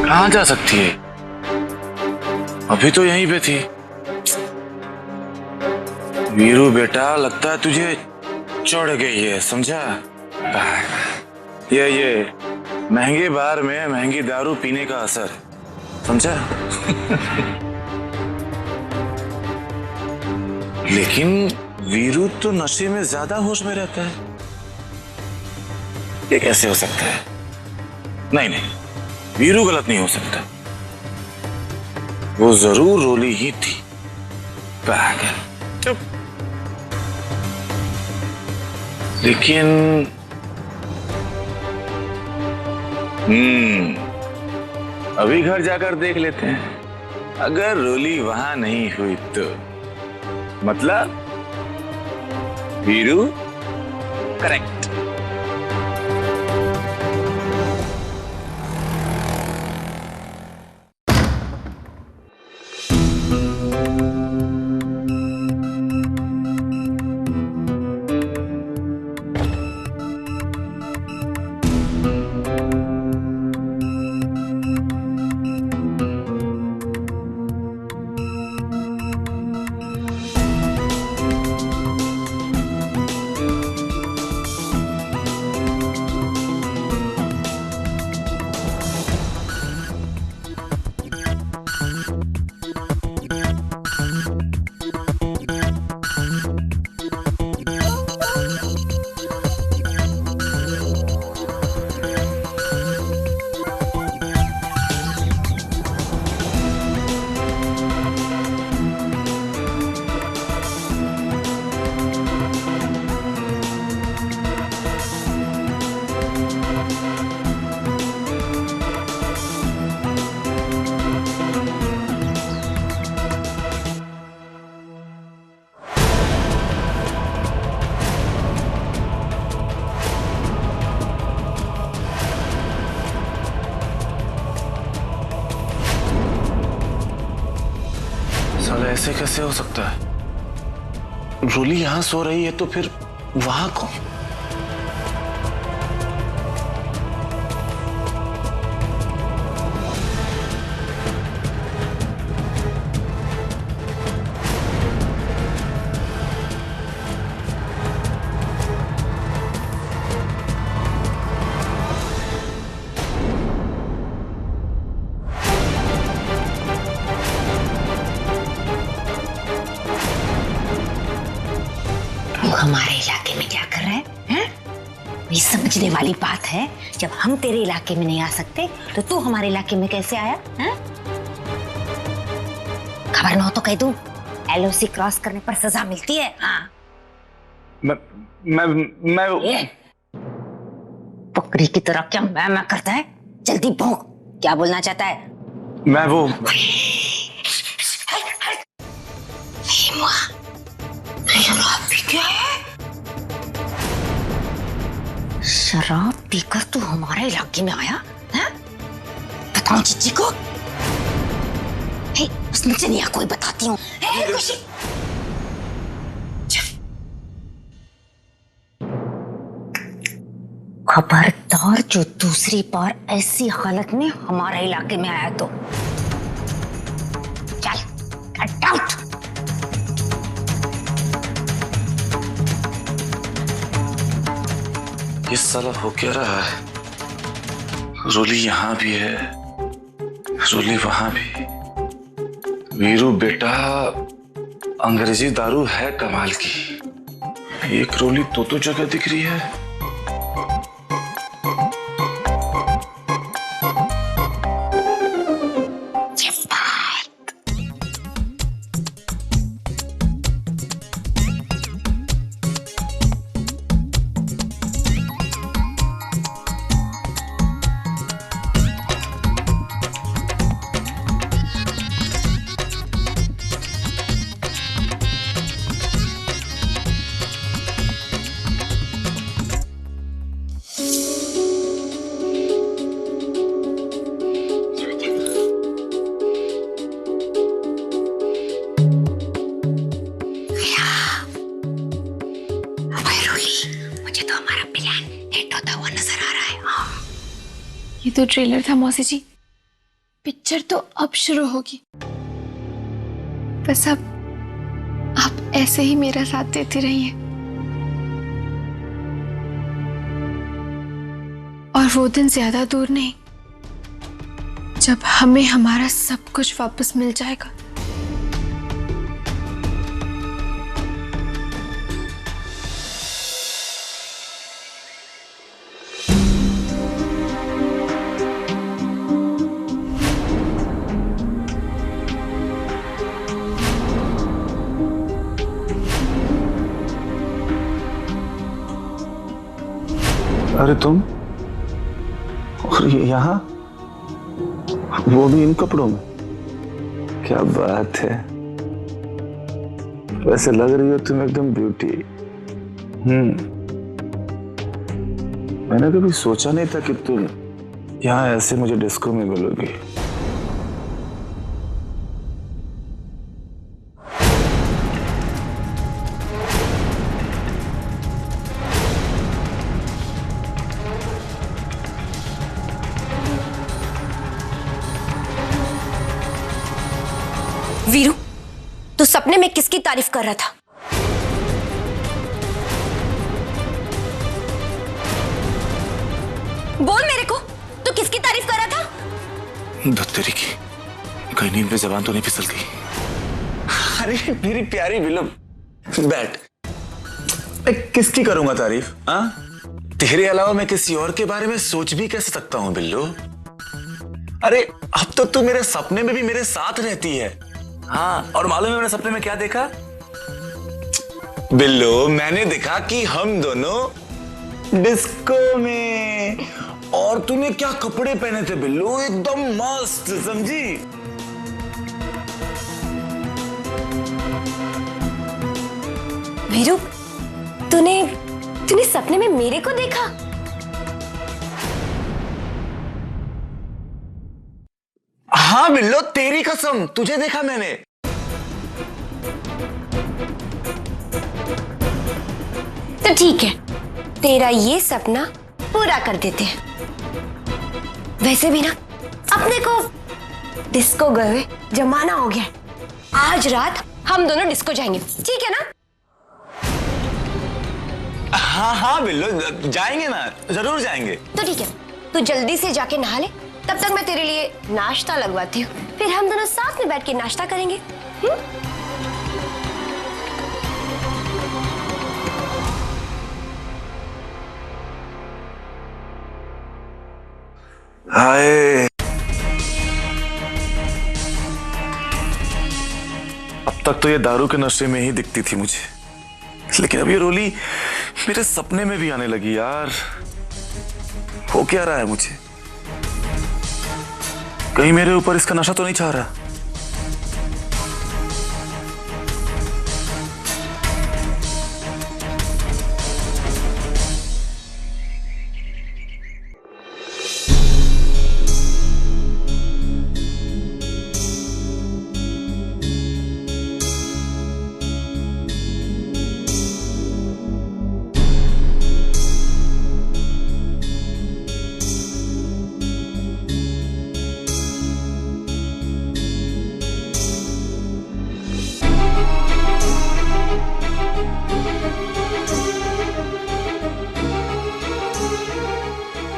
कहाँ जा सकती है? अभी तो यहीं पे थी। वीरू बेटा, लगता है तुझे चढ़ गई है, समझा? ये महंगे बार में महंगी दारू पीने का असर, समझा? लेकिन वीरू तो नशे में ज्यादा होश में रहता है। ये कैसे हो सकता है? नहीं नहीं, वीरू गलत नहीं हो सकता। वो जरूर रोली ही थी। पागल। चुप। लेकिन अभी घर जाकर देख लेते हैं। अगर रोली वहां नहीं हुई तो मतलब वीरू करेक्ट। साला ऐसे कैसे हो सकता है? रोली यहां सो रही है तो फिर वहां कौन? हमारे इलाके में क्या कर रहा है? ये समझने वाली बात है। जब हम तेरे इलाके में नहीं आ सकते तो तू हमारे इलाके में कैसे आया? है? खबर न हो तो कह दूं, एलओसी क्रॉस करने पर सजा मिलती है। हाँ। मैं बकरी की तरह क्या मैं करता है? जल्दी भौंक, क्या बोलना चाहता है? मैं वो शराब पी क्या है? शराब पीकर तू हमारे इलाके में आया है? बताऊं चिच्ची को? उसने चलिए कोई बताती हूँ। खबरदार जो दूसरी बार ऐसी हालत में हमारे इलाके में आया तो चल गेट आउट। ये साला हो क्या रहा है? रोली यहाँ भी है, रोली वहां भी। वीरू बेटा, अंग्रेजी दारू है कमाल की। एक रोली तो जगह दिख रही है। प्लान हिट होता हुआ नजर आ रहा है। हाँ। ये तो ट्रेलर था मौसी जी। पिक्चर तो अब शुरू होगी, बस अब आप ऐसे ही मेरा साथ देते रहिए। और वो दिन ज्यादा दूर नहीं जब हमें हमारा सब कुछ वापस मिल जाएगा। अरे तुम, और यहाँ, वो भी इन कपड़ों में, क्या बात है। वैसे लग रही हो तुम एकदम ब्यूटी। मैंने कभी सोचा नहीं था कि तुम यहाँ ऐसे मुझे डिस्को में मिलोगी। वीरू, तू सपने में किसकी तारीफ कर रहा था? बोल मेरे को, तू किसकी तारीफ कर रहा था? धत्तेरी की, कहीं नींद में जबान तो नहीं फिसल गई? अरे मेरी प्यारी बिल्लो, बैठ। मैं किसकी करूंगा तारीफ? हाँ, तेरे अलावा मैं किसी और के बारे में सोच भी कैसे सकता हूँ बिल्लो? अरे अब तो तू मेरे सपने में भी मेरे साथ रहती है। हाँ, और मालूम है मैंने सपने में क्या देखा? बिल्लो, मैंने देखा कि हम दोनों डिस्को में, और तूने क्या कपड़े पहने थे बिल्लो, एकदम मस्त, समझी? वीरू, तूने सपने में मेरे को देखा? हाँ बिल्लो, तेरी कसम, तुझे देखा मैंने। तो ठीक है, तेरा ये सपना पूरा कर देते हैं। वैसे भी ना, अपने को डिस्को गए हुए जमाना हो गया। आज रात हम दोनों डिस्को जाएंगे, ठीक है ना? हाँ हाँ बिल्लो, जाएंगे ना, जरूर जाएंगे। तो ठीक है, तू जल्दी से जाके नहा ले, तब तक मैं तेरे लिए नाश्ता लगवाती हूँ, फिर हम दोनों साथ में बैठ के नाश्ता करेंगे। हाय, अब तक तो ये दारू के नशे में ही दिखती थी मुझे, लेकिन अब ये रोली मेरे सपने में भी आने लगी यार। हो क्या रहा है मुझे? कहीं मेरे ऊपर इसका नशा तो नहीं छा रहा?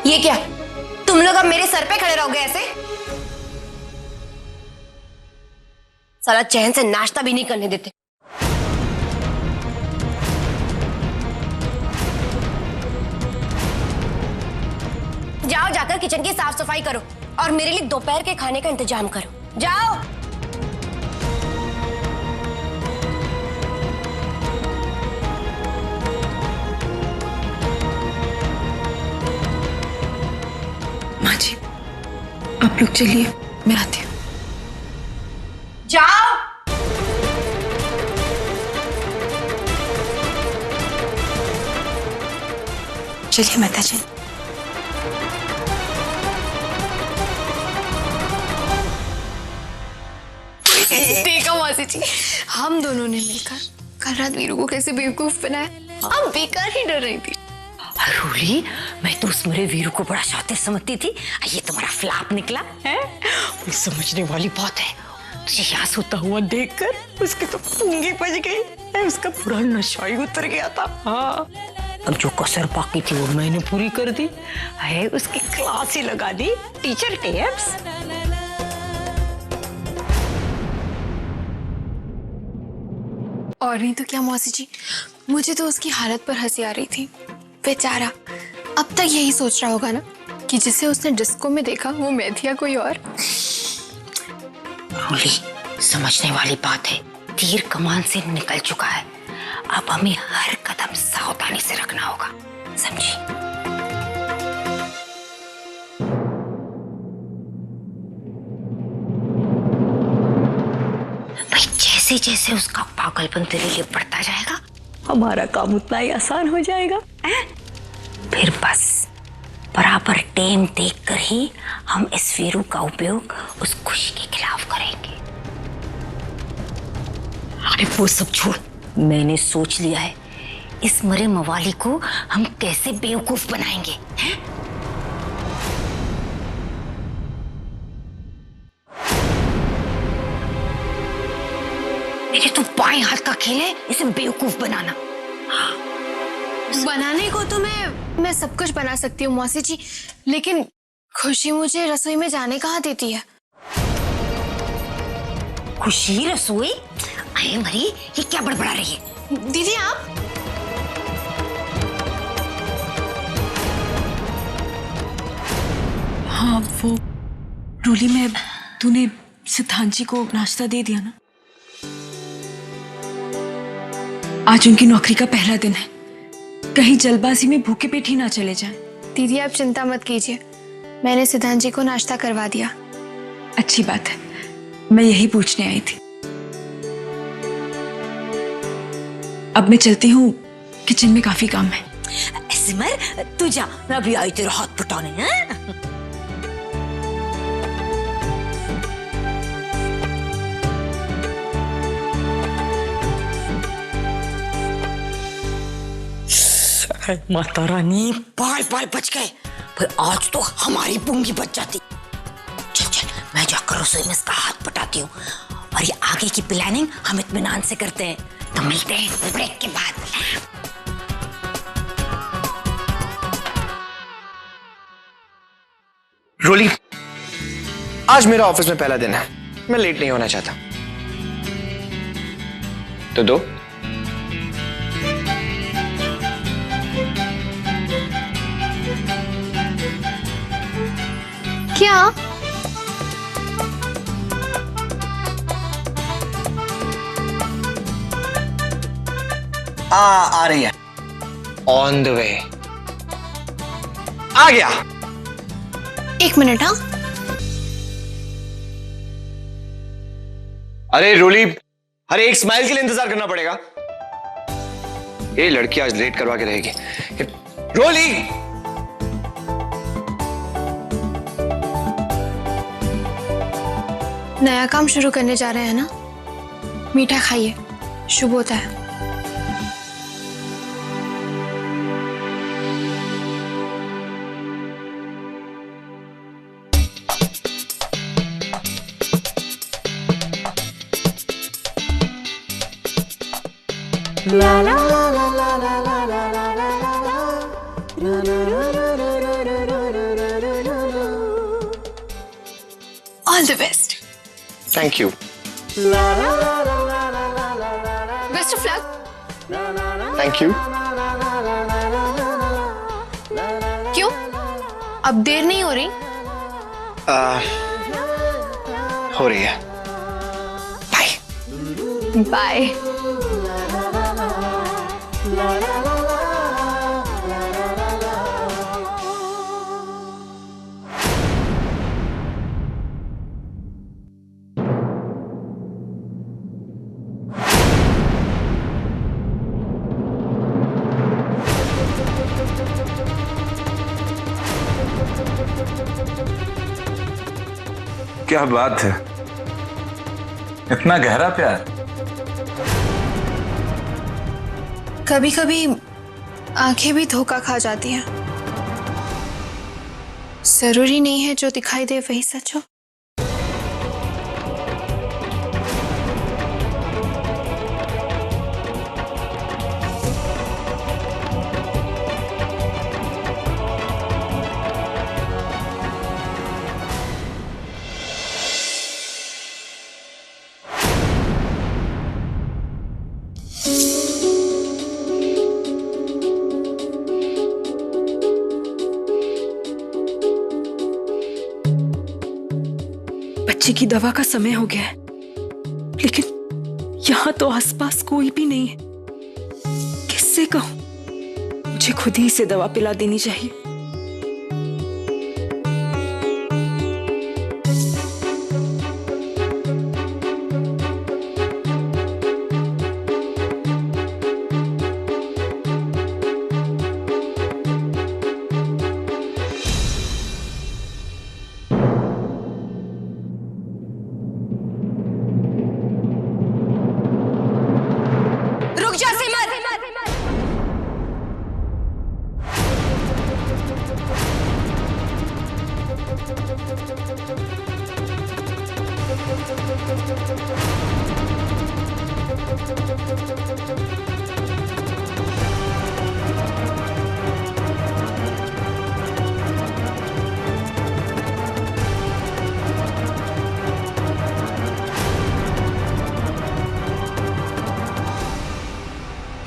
ये क्या, तुम लोग अब मेरे सर पे खड़े रहोगे ऐसे? साला चैन से नाश्ता भी नहीं करने देते। जाओ, जाकर किचन की साफ सफाई करो और मेरे लिए दोपहर के खाने का इंतजाम करो। जाओ। माँ जी, आप लोग चलिए, मैं आती हूँ। जाओ। चलिए माता जी। देखा मासी जी, हम दोनों ने मिलकर कल रात वीरू को कैसे बेवकूफ बनाया। हम बेकार ही डर रही थी। रूली, मैं तो उस मेरे वीरू को बड़ा शातिर समझती थी, ये तुम्हारा फ्लॉप निकला है। कोई समझने वाली बात है। तुझे यहाँ सोता हुआ देखकर उसके तो पूंगी बज गई, उसका पूरा नशा ही उतर गया था। हाँ, अब जो कसर बाकी थी वो मैंने पूरी कर दी है, उसकी क्लास ही लगा दी, टीचर टिप्स। और नहीं तो क्या मौसी जी, मुझे तो उसकी हालत पर हंसी आ रही थी। बेचारा अब तक यही सोच रहा होगा ना कि जिसे उसने डिस्को में देखा वो मैं थी या कोई और। रूली, समझने वाली बात है, तीर कमान से निकल चुका है, अब हमें हर कदम सावधानी से रखना होगा, समझी? भाई जैसे जैसे उसका पागलपन तेरे लिए बढ़ता जाएगा, हमारा काम उतना ही आसान हो जाएगा। फिर बस बराबर टेम देखकर ही हम इस वीरू का उपयोग उस खुशी के खिलाफ करेंगे। अरे वो सब छोड़, मैंने सोच लिया है इस मरे मवाली को हम कैसे बेवकूफ बनाएंगे, हैं? मेरे तो बाएं हाथ का खेल है इसे बेवकूफ बनाना। बनाने को तो मैं सब कुछ बना सकती हूँ मौसी जी, लेकिन खुशी मुझे रसोई में जाने कहाँ देती है। खुशी रसोई? अरे मरी, ये क्या बड़बड़ा रही है? दीदी आप? हाँ वो रूली, में तूने सिद्धांत जी को नाश्ता दे दिया ना? आज उनकी नौकरी का पहला दिन है, कहीं जल्दबाजी में भूखे पेट ही ना चले जाएं। दीदी आप चिंता मत कीजिए, मैंने सिद्धांत जी को नाश्ता करवा दिया। अच्छी बात है, मैं यही पूछने आई थी। अब मैं चलती हूँ, किचन में काफी काम है। सिमर तू जा, मैं अभी आई तेरा हाथ पटाने। हैं? माता रानी, बाल बाल बच गए। भाई आज तो हमारी पूंगी बच जाती। चल चल, मैं जाकर रसोई में इसका हाथ पटाती हूँ, और ये आगे की प्लानिंग हम इत्मीनान से करते हैं। तो मिलते हैं ब्रेक के बाद। रोली, आज मेरा ऑफिस में पहला दिन है, मैं लेट नहीं होना चाहता, तो दो। क्या? आ रही है, ऑन द वे। आ गया। एक मिनट। हाँ अरे रोली, अरे एक स्माइल के लिए इंतजार करना पड़ेगा। ये लड़की आज लेट करवा के रहेगी। रोली, नया काम शुरू करने जा रहे हैं ना, मीठा खाइए, शुभ होता है। ला ला all the best. Thank you. Best of luck. Thank you. क्यों, अब देर नहीं हो रही? हो रही है। Bye bye. क्या बात है, इतना गहरा प्यार? कभी कभी आंखें भी धोखा खा जाती हैं। जरूरी नहीं है जो दिखाई दे वही सच हो। बच्चे की दवा का समय हो गया है, लेकिन यहाँ तो आसपास कोई भी नहीं है। किससे कहूं? मुझे खुद ही इसे दवा पिला देनी चाहिए।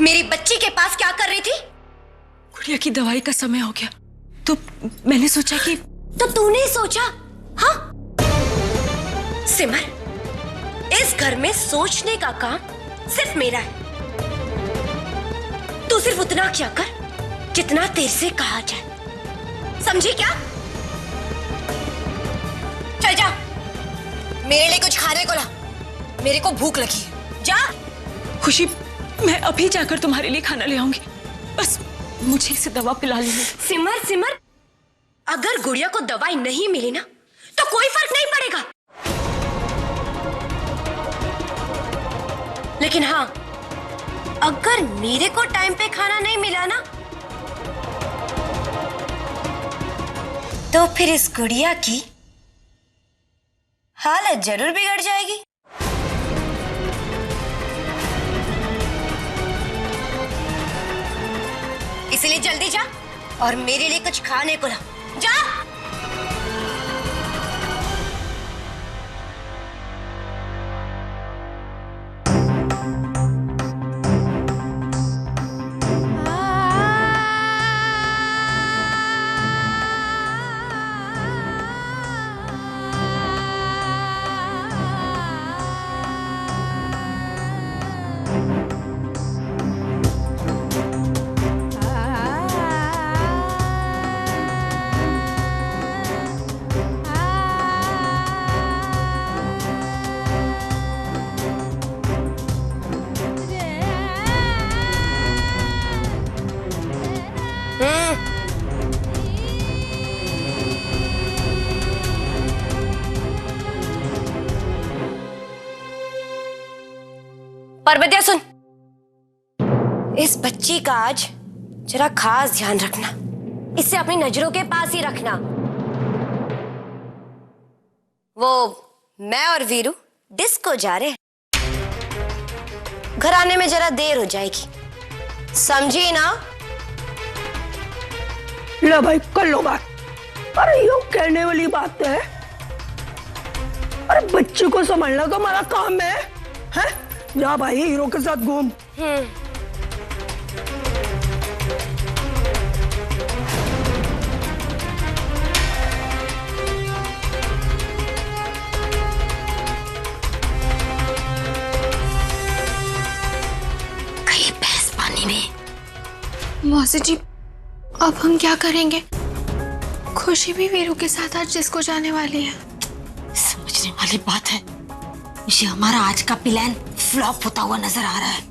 मेरी बच्ची के पास क्या कर रही थी? गुड़िया की दवाई का समय हो गया, तो मैंने सोचा कि तो तूने सोचा? हाँ सिमर, इस घर में सोचने का काम सिर्फ मेरा है। तू सिर्फ उतना क्या कर जितना तेरे से कहा जाए, समझी क्या? चल जा, मेरे लिए कुछ खाने को ला, मेरे को भूख लगी है। जा। खुशी, मैं अभी जाकर तुम्हारे लिए खाना ले आऊंगी, बस मुझे इसे दवा पिला लेने। सिमर सिमर, अगर गुड़िया को दवाई नहीं मिली ना तो कोई फर्क नहीं पड़ेगा, लेकिन हाँ, अगर मेरे को टाइम पे खाना नहीं मिला ना तो फिर इस गुड़िया की हालत जरूर बिगड़ जाएगी। इसलिए जल्दी जा और मेरे लिए कुछ खाने को ला। जा। पर्वतिया सुन, इस बच्ची का आज जरा खास ध्यान रखना, इसे अपनी नजरों के पास ही रखना। वो मैं और वीरू डिस्को जा रहे हैं, घर आने में जरा देर हो जाएगी, समझी ना? ले भाई कर लो बात। अरे यो कहने वाली बात है? अरे बच्चे को संभालना तो हमारा काम है, हैं? जा भाई हीरो के साथ घूम। कहीं भैंस पानी में। मौसी जी, अब हम क्या करेंगे? खुशी भी वीरू के साथ आज डिस्को जाने वाली है। समझने वाली बात है, मुझे हमारा आज का प्लान फ्लॉप होता हुआ नजर आ रहा है।